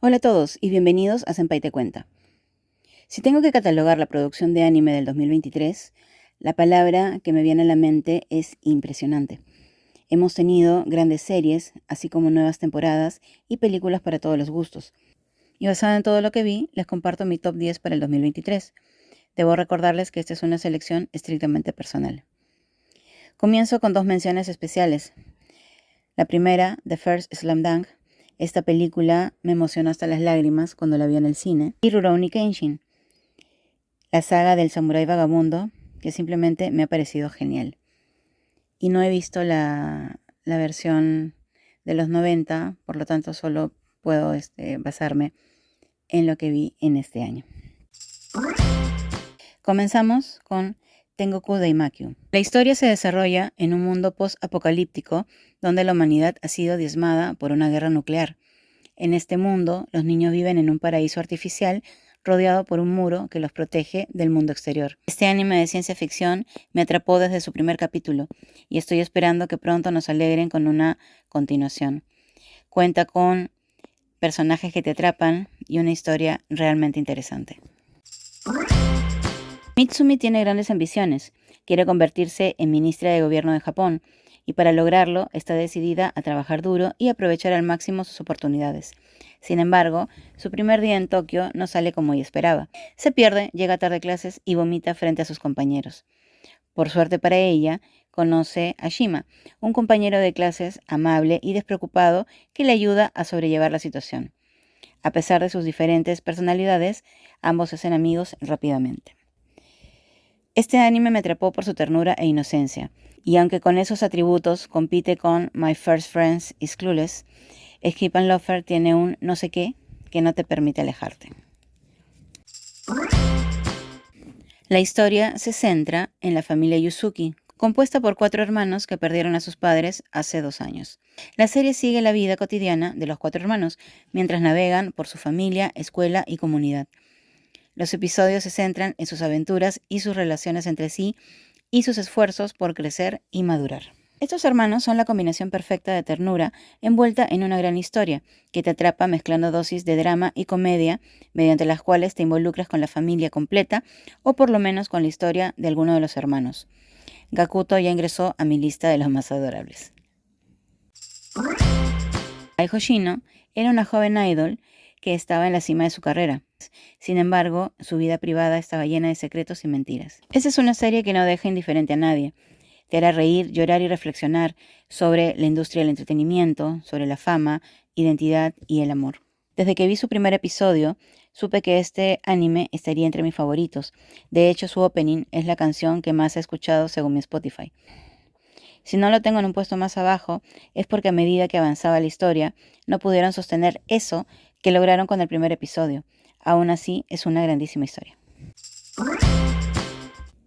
Hola a todos y bienvenidos a Senpai Te Cuenta. Si tengo que catalogar la producción de anime del 2023, la palabra que me viene a la mente es impresionante. Hemos tenido grandes series, así como nuevas temporadas y películas para todos los gustos. Y basada en todo lo que vi, les comparto mi top 10 para el 2023. Debo recordarles que esta es una selección estrictamente personal. Comienzo con dos menciones especiales. La primera, The First Slam Dunk. Esta película me emocionó hasta las lágrimas cuando la vi en el cine. Y Rurouni Kenshin, la saga del samurái vagabundo, que simplemente me ha parecido genial. Y no he visto la versión de los 90, por lo tanto solo puedo basarme en lo que vi en este año. Comenzamos con Tengoku Daimakyu. La historia se desarrolla en un mundo post-apocalíptico donde la humanidad ha sido diezmada por una guerra nuclear. En este mundo, los niños viven en un paraíso artificial rodeado por un muro que los protege del mundo exterior. Este anime de ciencia ficción me atrapó desde su primer capítulo y estoy esperando que pronto nos alegren con una continuación. Cuenta con personajes que te atrapan y una historia realmente interesante. Mitsumi tiene grandes ambiciones. Quiere convertirse en ministra de gobierno de Japón y para lograrlo está decidida a trabajar duro y aprovechar al máximo sus oportunidades. Sin embargo, su primer día en Tokio no sale como ella esperaba. Se pierde, llega tarde a clases y vomita frente a sus compañeros. Por suerte para ella, conoce a Shima, un compañero de clases amable y despreocupado que le ayuda a sobrellevar la situación. A pesar de sus diferentes personalidades, ambos se hacen amigos rápidamente. Este anime me atrapó por su ternura e inocencia, y aunque con esos atributos compite con My First Friends is Clueless, Skip and Loafer tiene un no sé qué que no te permite alejarte. La historia se centra en la familia Yuzuki, compuesta por 4 hermanos que perdieron a sus padres hace 2 años. La serie sigue la vida cotidiana de los 4 hermanos, mientras navegan por su familia, escuela y comunidad. Los episodios se centran en sus aventuras y sus relaciones entre sí y sus esfuerzos por crecer y madurar. Estos hermanos son la combinación perfecta de ternura envuelta en una gran historia que te atrapa mezclando dosis de drama y comedia mediante las cuales te involucras con la familia completa o por lo menos con la historia de alguno de los hermanos. Gakuto ya ingresó a mi lista de los más adorables. Ai Hoshino era una joven idol que estaba en la cima de su carrera. Sin embargo, su vida privada estaba llena de secretos y mentiras. Esta es una serie que no deja indiferente a nadie. Te hará reír, llorar y reflexionar sobre la industria del entretenimiento, sobre la fama, identidad y el amor. Desde que vi su primer episodio, supe que este anime estaría entre mis favoritos. De hecho, su opening es la canción que más he escuchado según mi Spotify. Si no lo tengo en un puesto más abajo, es porque a medida que avanzaba la historia, no pudieron sostener eso que lograron con el primer episodio. Aún así, es una grandísima historia.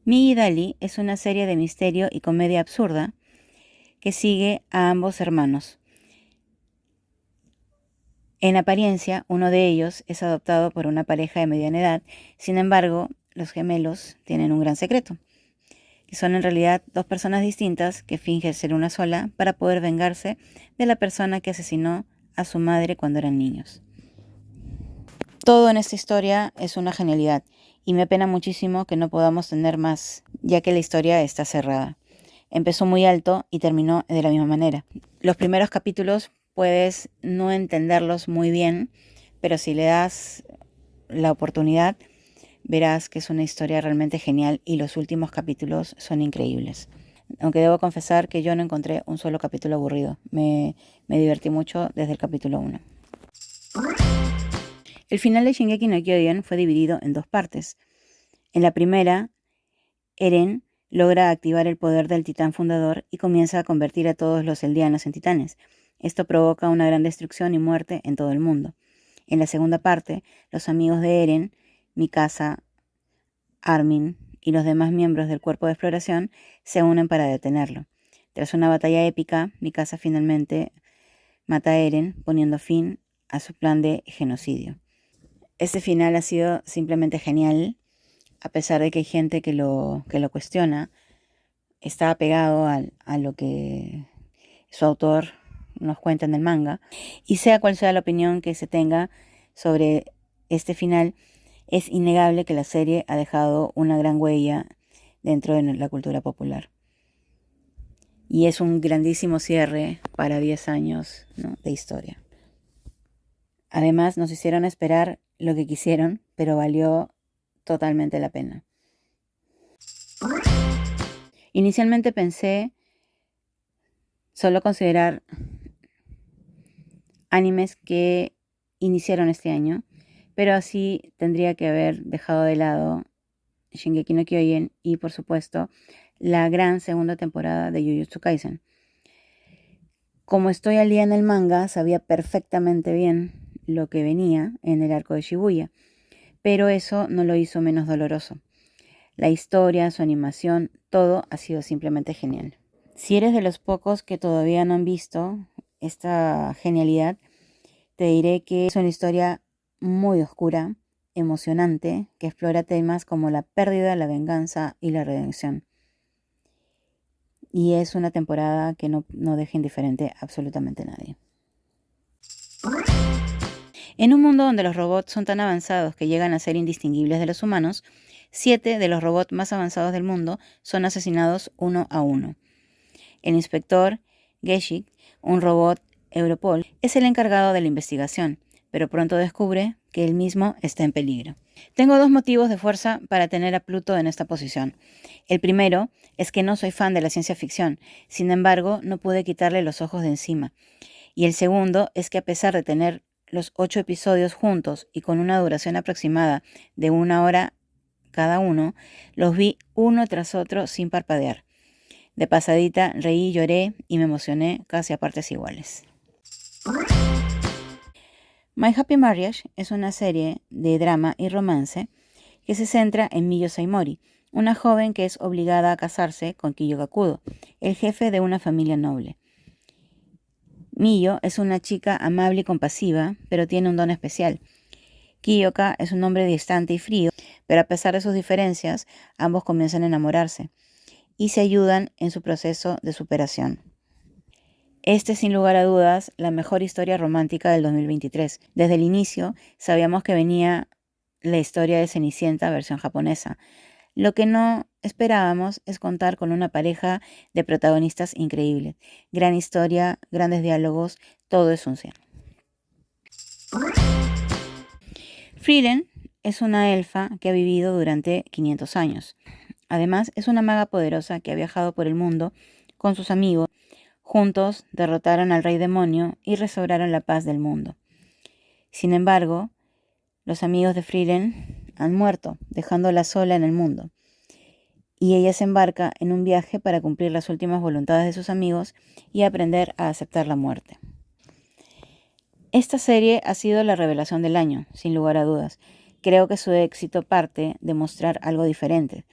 Mi Dali es una serie de misterio y comedia absurda que sigue a ambos hermanos. En apariencia, uno de ellos es adoptado por una pareja de mediana edad, sin embargo, los gemelos tienen un gran secreto, que son en realidad 2 personas distintas que fingen ser una sola para poder vengarse de la persona que asesinó a su madre cuando eran niños. Todo en esta historia es una genialidad y me apena muchísimo que no podamos tener más, ya que la historia está cerrada. Empezó muy alto y terminó de la misma manera. Los primeros capítulos puedes no entenderlos muy bien, pero si le das la oportunidad, verás que es una historia realmente genial y los últimos capítulos son increíbles. Aunque debo confesar que yo no encontré un solo capítulo aburrido. Me divertí mucho desde el capítulo 1. El final de Shingeki no Kyojin fue dividido en 2 partes. En la primera, Eren logra activar el poder del titán fundador y comienza a convertir a todos los eldianos en titanes. Esto provoca una gran destrucción y muerte en todo el mundo. En la segunda parte, los amigos de Eren, Mikasa, Armin y los demás miembros del cuerpo de exploración se unen para detenerlo. Tras una batalla épica, Mikasa finalmente mata a Eren, poniendo fin a su plan de genocidio. Este final ha sido simplemente genial, a pesar de que hay gente que lo cuestiona. Está apegado a lo que su autor nos cuenta en el manga. Y sea cual sea la opinión que se tenga, sobre este final, es innegable que la serie ha dejado una gran huella dentro de la cultura popular. Y es un grandísimo cierre para 10 años, ¿no?, de historia. Además, nos hicieron esperar lo que quisieron, pero valió totalmente la pena. Inicialmente pensé solo considerar animes que iniciaron este año, pero así tendría que haber dejado de lado Shingeki no Kyojin y, por supuesto, la gran segunda temporada de Jujutsu Kaisen. Como estoy al día en el manga, sabía perfectamente bien lo que venía en el arco de Shibuya, pero eso no lo hizo menos doloroso. La historia, su animación, todo ha sido simplemente genial. Si eres de los pocos que todavía no han visto esta genialidad, te diré que es una historia muy oscura, emocionante, que explora temas como la pérdida, la venganza y la redención. Y es una temporada que no deja indiferente a absolutamente nadie. En un mundo donde los robots son tan avanzados que llegan a ser indistinguibles de los humanos, 7 de los robots más avanzados del mundo son asesinados uno a uno. El inspector Geshik, un robot Europol, es el encargado de la investigación, pero pronto descubre que él mismo está en peligro. Tengo 2 motivos de fuerza para tener a Pluto en esta posición. El primero es que no soy fan de la ciencia ficción, sin embargo, no pude quitarle los ojos de encima. Y el segundo es que a pesar de tener los 8 episodios juntos y con una duración aproximada de 1 hora cada uno, los vi uno tras otro sin parpadear. De pasadita reí, lloré y me emocioné casi a partes iguales. My Happy Marriage es una serie de drama y romance que se centra en Miyo Saimori, una joven que es obligada a casarse con Kiyo Gakudo, el jefe de una familia noble. Miyo es una chica amable y compasiva, pero tiene un don especial. Kiyoka es un hombre distante y frío, pero a pesar de sus diferencias, ambos comienzan a enamorarse y se ayudan en su proceso de superación. Este es sin lugar a dudas la mejor historia romántica del 2023. Desde el inicio sabíamos que venía la historia de Cenicienta versión japonesa. Lo que no esperábamos es contar con una pareja de protagonistas increíbles. Gran historia, grandes diálogos, todo es un 100. Frieren es una elfa que ha vivido durante 500 años. Además, es una maga poderosa que ha viajado por el mundo con sus amigos. Juntos derrotaron al rey demonio y restauraron la paz del mundo. Sin embargo, los amigos de Frieren han muerto, dejándola sola en el mundo. Y ella se embarca en un viaje para cumplir las últimas voluntades de sus amigos y aprender a aceptar la muerte. Esta serie ha sido la revelación del año, sin lugar a dudas. Creo que su éxito parte de mostrar algo diferente.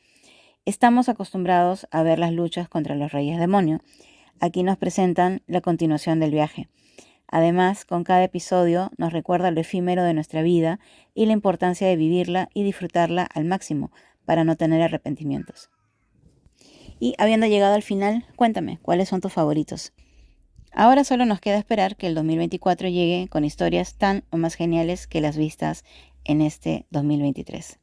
Estamos acostumbrados a ver las luchas contra los reyes demonio. Aquí nos presentan la continuación del viaje. Además, con cada episodio nos recuerda lo efímero de nuestra vida y la importancia de vivirla y disfrutarla al máximo para no tener arrepentimientos. Y habiendo llegado al final, cuéntame, ¿cuáles son tus favoritos? Ahora solo nos queda esperar que el 2024 llegue con historias tan o más geniales que las vistas en este 2023.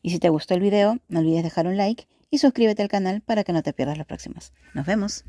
Y si te gustó el video, no olvides dejar un like y suscríbete al canal para que no te pierdas los próximos. ¡Nos vemos!